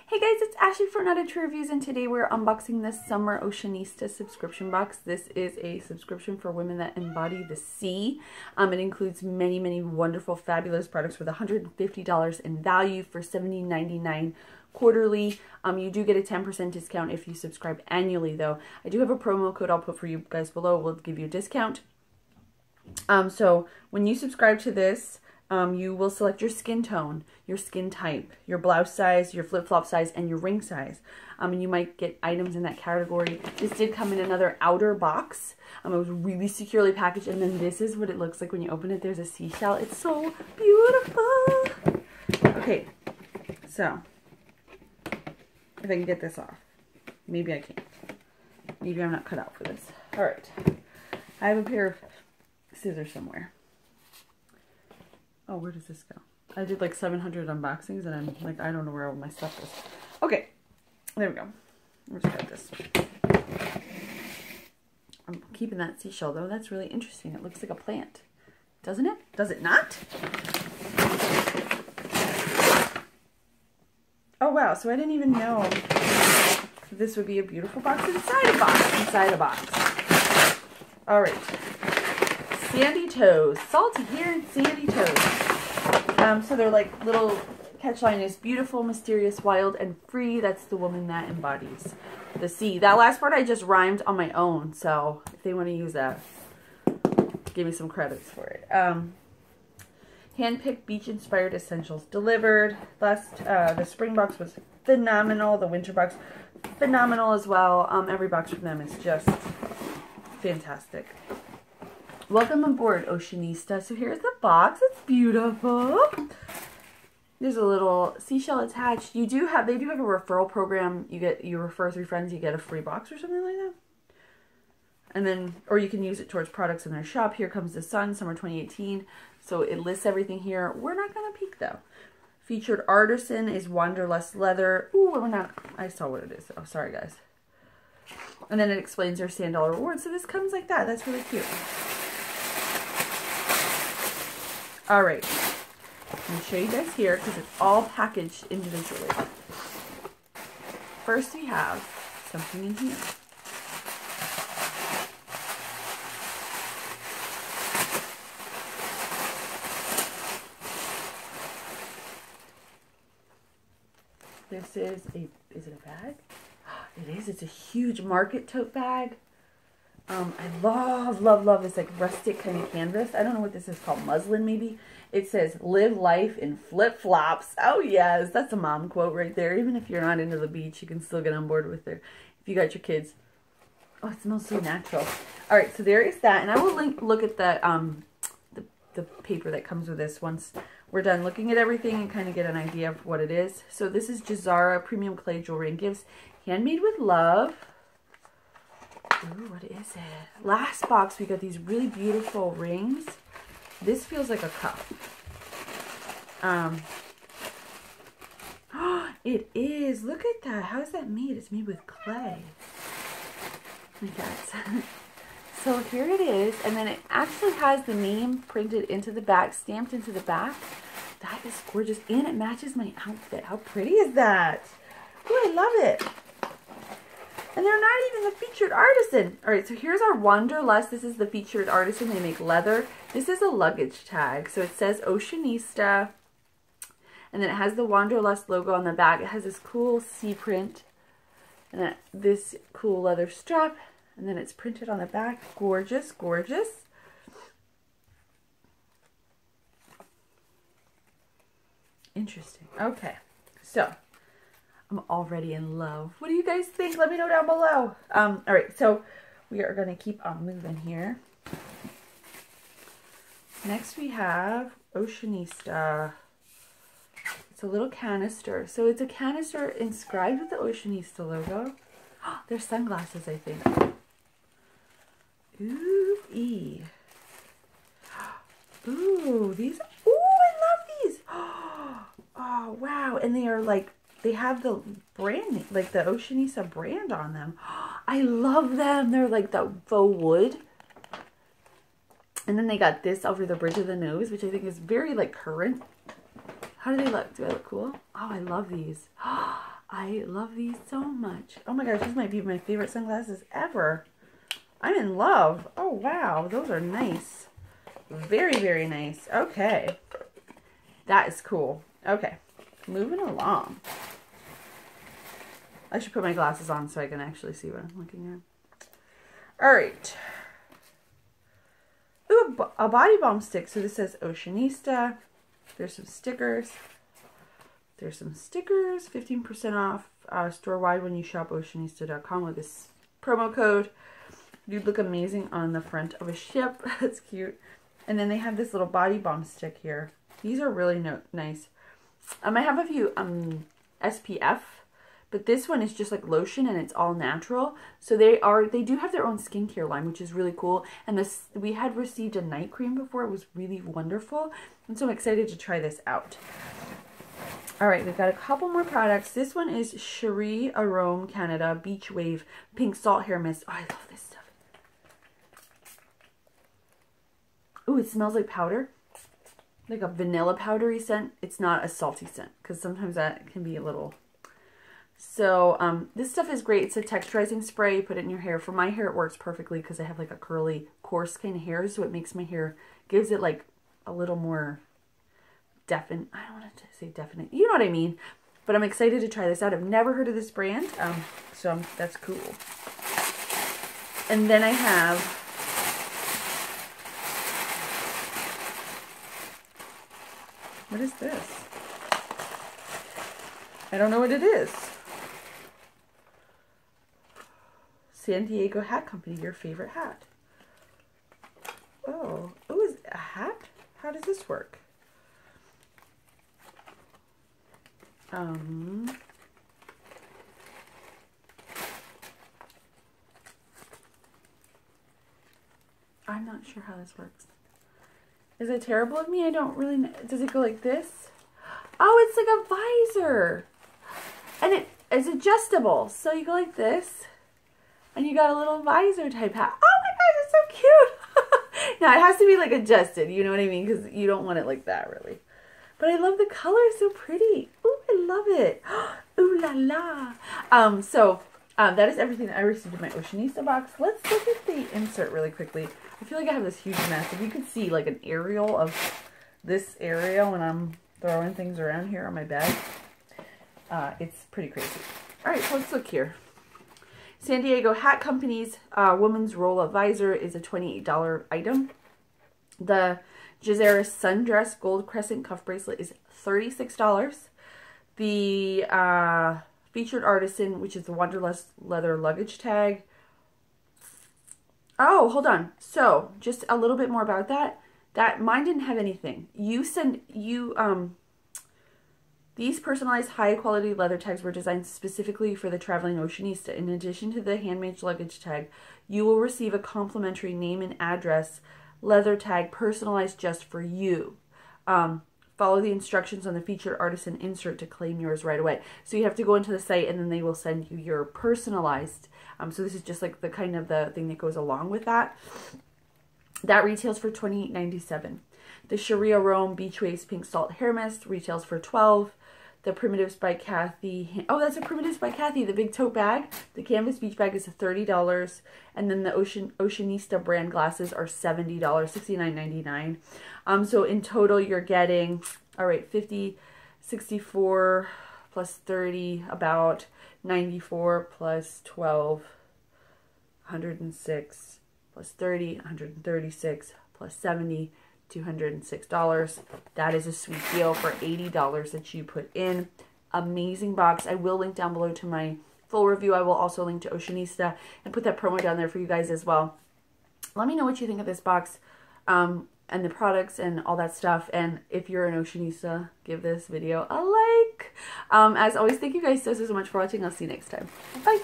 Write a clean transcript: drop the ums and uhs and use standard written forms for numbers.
Hey guys, it's Ashley for Out Oceanista Reviews, and today we're unboxing the Summer Oceanista subscription box. This is a subscription for women that embody the sea. It includes many wonderful, fabulous products with $150 in value for $70.99 quarterly. You do get a 10% discount if you subscribe annually, though. I do have a promo code I'll put for you guys below. We'll give you a discount. So when you subscribe to this, you will select your skin tone, your skin type, your blouse size, your flip-flop size, and your ring size. And you might get items in that category. This did come in another outer box. It was really securely packaged, and then this is what it looks like when you open it. There's a seashell. It's so beautiful. Okay, so if I can get this off. Maybe I can't. Maybe I'm not cut out for this. All right. I have a pair of scissors somewhere. Oh, where does this go? I did like 700 unboxings and I'm like, I don't know where all my stuff is. Okay, there we go. Let's cut this. I'm keeping that seashell though. That's really interesting. It looks like a plant. Doesn't it? Does it not? Oh wow, so I didn't even know this would be a beautiful box inside a box. Inside a box. All right. Sandy toes. Salty here and sandy toes. So they're like little, catchline is beautiful, mysterious, wild, and free. That's the woman that embodies the sea. That last part I just rhymed on my own. So if they want to use that, give me some credits for it. Hand-picked beach-inspired essentials delivered. The spring box was phenomenal. The winter box, phenomenal as well. Every box from them is just fantastic. Welcome aboard, Oceanista. So here's the box. It's beautiful. There's a little seashell attached. They do have a referral program. You refer 3 friends, you get a free box or something like that. And then, or you can use it towards products in their shop. Here comes the sun, summer 2018. So it lists everything here. We're not gonna peek though. Featured artisan is Wanderlust leather. Ooh, we're not. I saw what it is. Oh, sorry guys. And then it explains their $10 reward. So this comes like that. That's really cute. All right, I'm going to show you guys here because it's all packaged individually. First, we have something in here. This is it a bag? It is. It's a huge market tote bag. I love this like rustic kind of canvas. I don't know what this is called, muslin maybe. It says, live life in flip-flops. Oh yes, that's a mom quote right there. Even if you're not into the beach, you can still get on board with it. If you got your kids. Oh, it smells so natural. All right, so there is that. And I will look at the paper that comes with this once we're done looking at everything and kind of get an idea of what it is. So this is Jazara Premium Clay Jewelry and Gifts, handmade with love. Ooh, what is it? Last box, we got these really beautiful rings. This feels like a cup. It is. Look at that. How is that made? It's made with clay. I guess. So here it is. And then it actually has the name printed into the back, stamped into the back. That is gorgeous. And it matches my outfit. How pretty is that? Ooh, I love it. And they're not even the featured artisan. All right, so here's our Wanderlust. This is the featured artisan. They make leather. This is a luggage tag. So it says Oceanista. And then it has the Wanderlust logo on the back. It has this cool sea print. And then this cool leather strap. And then it's printed on the back. Gorgeous, gorgeous. Interesting. Okay, so I'm already in love. What do you guys think? Let me know down below. All right, so we are going to keep on moving here. Next we have Oceanista. It's a little canister. So it's a canister inscribed with the Oceanista logo. Oh, they're sunglasses, I think. Ooh-ee. Ooh, these. Ooh, I love these. Oh, wow. And they are like, they have the brand, like the Oceanista brand on them. I love them. They're like the faux wood. And then they got this over the bridge of the nose, which I think is very like current. How do they look? Do I look cool? Oh, I love these. I love these so much. Oh my gosh, these might be my favorite sunglasses ever. I'm in love. Oh wow, those are nice. Very, very nice. Okay. That is cool. Okay, moving along. I should put my glasses on so I can actually see what I'm looking at. All right. Ooh, a body balm stick. So this says Oceanista. There's some stickers. There's some stickers. 15% off store-wide when you shop Oceanista.com with this promo code. You'd look amazing on the front of a ship. That's cute. And then they have this little body balm stick here. These are really nice. I have a few SPF, but this one is just like lotion and it's all natural. So they do have their own skincare line, which is really cool. And this, we had received a night cream before. It was really wonderful. And so I'm excited to try this out. All right, we've got a couple more products. This one is Cherie Arome Canada Beach Wave Pink Salt Hair Mist. Oh, I love this stuff. Ooh, it smells like powder. Like a vanilla powdery scent. It's not a salty scent because sometimes that can be a little. So this stuff is great. It's a texturizing spray. You put it in your hair. For my hair, it works perfectly because I have like a curly, coarse kind of hair. So it makes my hair, gives it like a little more definite. I don't want to say definite. You know what I mean. But I'm excited to try this out. I've never heard of this brand. So that's cool. And then I have what is this? I don't know what it is. San Diego Hat Company, your favorite hat. Oh, is it a hat? How does this work? I'm not sure how this works. Is it terrible of me? I don't really know. Does it go like this? Oh, it's like a visor. And it is adjustable. So you go like this. And you got a little visor type hat. Oh my gosh, it's so cute. Now, it has to be like adjusted. You know what I mean? Because you don't want it like that, really. But I love the color. It's so pretty. Ooh, I love it. Ooh la la. That is everything that I received in my Oceanista box. Let's look at the insert really quickly. I feel like I have this huge mess. If you could see like an aerial of this area when I'm throwing things around here on my bag, it's pretty crazy. All right, so let's look here. San Diego Hat Company's Woman's Roll-Up Visor is a $28 item. The Jazeera Sundress Gold Crescent Cuff Bracelet is $36. The Featured Artisan, which is the Wanderlust Leather Luggage Tag. Oh, hold on. So, just a little bit more about that. Mine didn't have anything. These personalized high-quality leather tags were designed specifically for the traveling Oceanista. In addition to the handmade luggage tag, you will receive a complimentary name and address leather tag personalized just for you. Follow the instructions on the Featured Artisan insert to claim yours right away. So you have to go into the site and then they will send you your personalized. So this is just like the kind of the thing that goes along with that. That retails for $28.97. The Cherie Arome Beach Waves Pink Salt Hair Mist retails for $12. The Primitives by Kathy. Oh, that's a Primitives by Kathy. The big tote bag. The canvas beach bag is $30. And then the Oceanista brand glasses are $70, $69.99. So in total, you're getting, all right, 50, 64 plus 30, about 94 plus 12, 106 plus 30, 136 plus 70, $206. That is a sweet deal for $80 that you put in. Amazing box. I will link down below to my full review. I will also link to Oceanista and put that promo down there for you guys as well. Let me know what you think of this box and the products and all that stuff. And if you're an Oceanista, give this video a like. As always, thank you guys so much for watching. I'll see you next time. Bye.